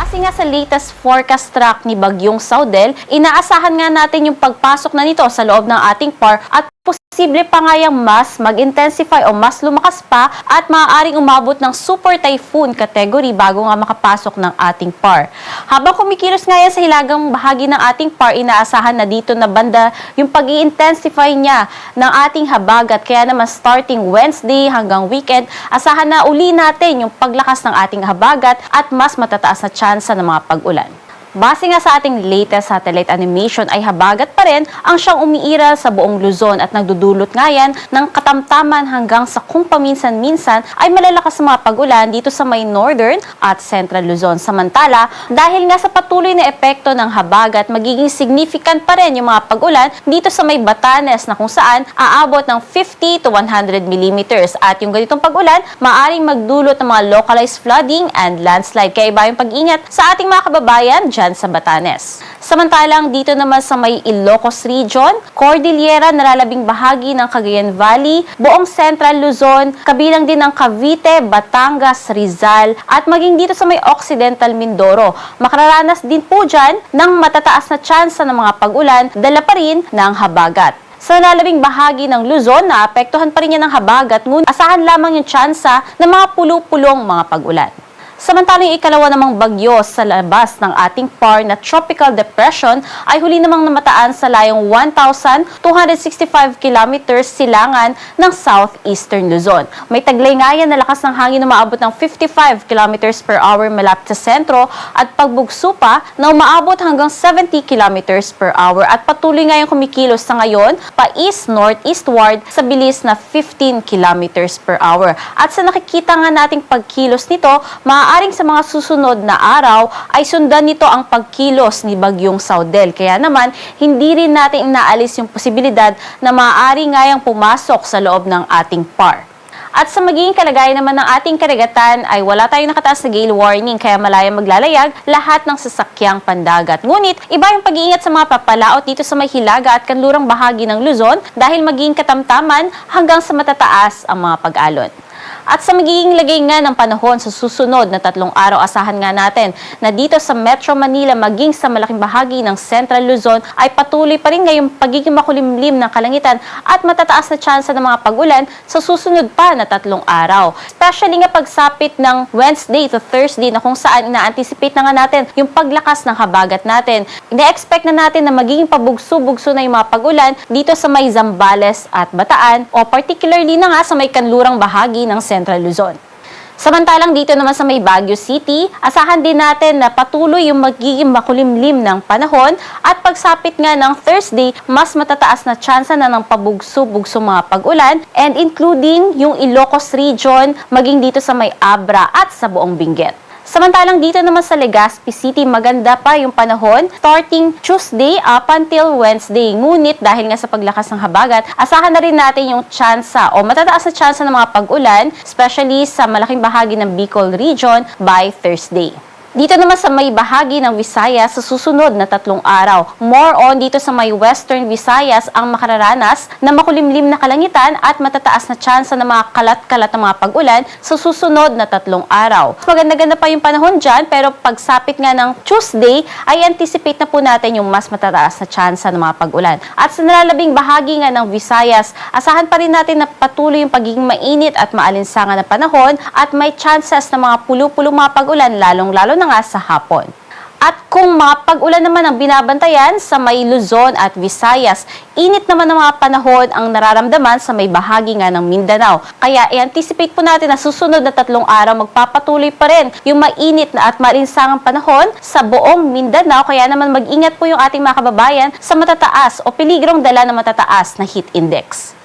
Base nga sa latest forecast track ni Bagyong Saudel, inaasahan nga natin yung pagpasok na nito sa loob ng ating PAR at posible pa nga yung mas mag-intensify o mas lumakas pa at maaaring umabot ng super typhoon category bago nga makapasok ng ating PAR. Habang kumikilos nga yan sa hilagang bahagi ng ating PAR, inaasahan na dito na banda yung pag-i-intensify niya ng ating habagat. Kaya naman starting Wednesday hanggang weekend, asahan na uli natin yung paglakas ng ating habagat at mas matataas na tsansa ng mga pag-ulan. Base nga sa ating latest satellite animation ay habagat pa rin ang siyang umiiral sa buong Luzon at nagdudulot nga yan ng katamtaman hanggang sa kung paminsan-minsan ay malalakas sa mga pag-ulan dito sa may northern at central Luzon. Samantala, dahil nga sa patuloy na epekto ng habagat, magiging significant pa rin yung mga pag-ulan dito sa may Batanes na kung saan aabot ng 50 to 100 millimeters. At yung ganitong pag-ulan, maaaring magdulot ng mga localized flooding and landslide. Kaya iba yung pag-ingat sa ating mga kababayan dyan sa Batanes. Samantalang dito naman sa may Ilocos Region, Cordillera, nalalabing bahagi ng Cagayan Valley, buong Central Luzon, kabilang din ng Cavite, Batangas, Rizal, at maging dito sa may Occidental Mindoro. Makararanas din po dyan ng matataas na tsansa ng mga pag-ulan, dala pa rin ng habagat. Sa nalalabing bahagi ng Luzon, naapektuhan pa rin niya ng habagat, ngunit asahan lamang yung tsansa ng mga pulu-pulong mga pag-ulan. Samantalang yung ikalawa namang bagyo sa labas ng ating PAR na Tropical Depression ay huli namang namataan sa layong 1,265 kilometers silangan ng southeastern Luzon. May taglay nga yan na lakas ng hangin na umaabot ng 55 kilometers per hour malapit sa sentro at pagbugso pa na umaabot hanggang 70 kilometers per hour at patuloy nga yung kumikilos sa ngayon pa east-northeastward sa bilis na 15 kilometers per hour. At sa nakikita nga nating pagkilos nito, maaaring sa mga susunod na araw ay sundan nito ang pagkilos ni Bagyong Saudel. Kaya naman, hindi rin natin inaalis yung posibilidad na maaari nga yang pumasok sa loob ng ating PAR. At sa magiging kalagayan naman ng ating karagatan ay wala tayong nakataas na gale warning kaya malayang maglalayag lahat ng sasakyang pandagat. Ngunit iba yung pag-iingat sa mga papalaot dito sa may hilaga at kanlurang bahagi ng Luzon dahil magiging katamtaman hanggang sa matataas ang mga pag-alon. At sa magiging lagay nga ng panahon sa susunod na 3 araw, asahan nga natin na dito sa Metro Manila maging sa malaking bahagi ng Central Luzon ay patuloy pa rin ngayong pagiging makulimlim ng kalangitan at matataas na tsansa ng mga pag-ulan sa susunod pa na 3 araw. Especially nga pagsapit ng Wednesday to Thursday na kung saan ina-anticipate na nga natin yung paglakas ng habagat natin. Ina-expect na natin na magiging pabugso-bugso na yung mga pag-ulan dito sa may Zambales at Bataan o particularly na nga sa may kanlurang bahagi ng Central Luzon. Samantalang dito naman sa may Baguio City, asahan din natin na patuloy yung magiging makulimlim ng panahon at pagsapit nga ng Thursday, mas matataas na tsansa na ng pabugso-bugso mga pag-ulan and including yung Ilocos Region, maging dito sa may Abra at sa buong Benguet. Samantalang dito naman sa Legazpi City, maganda pa yung panahon starting Tuesday up until Wednesday. Ngunit dahil nga sa paglakas ng habagat, asahan na rin natin yung tsansa o matataas na tsansa ng mga pag-ulan, especially sa malaking bahagi ng Bicol Region by Thursday. Dito naman sa may bahagi ng Visayas sa susunod na 3 araw. More on dito sa may Western Visayas ang makararanas na makulimlim na kalangitan at matataas na tsansa ng mga kalat-kalat na mga pag-ulan sa susunod na 3 araw. Maganda-ganda pa yung panahon dyan pero pagsapit nga ng Tuesday ay anticipate na po natin yung mas matataas na tsansa ng mga pag-ulan. At sa nalalabing bahagi nga ng Visayas, asahan pa rin natin na patuloy yung pagiging mainit at maalinsangan na panahon at may chances na mga pulo-pulo mga pag-ulan lalong-lalo na nga sa hapon. At kung mga pag-ulan naman ang binabantayan sa may Luzon at Visayas, init naman ng mga panahon ang nararamdaman sa may bahagi nga ng Mindanao. Kaya i-anticipate po natin na susunod na 3 araw magpapatuloy pa rin yung mainit na at malinsangang panahon sa buong Mindanao. Kaya naman mag-ingat po yung ating mga kababayan sa matataas o peligrong dala ng matataas na heat index.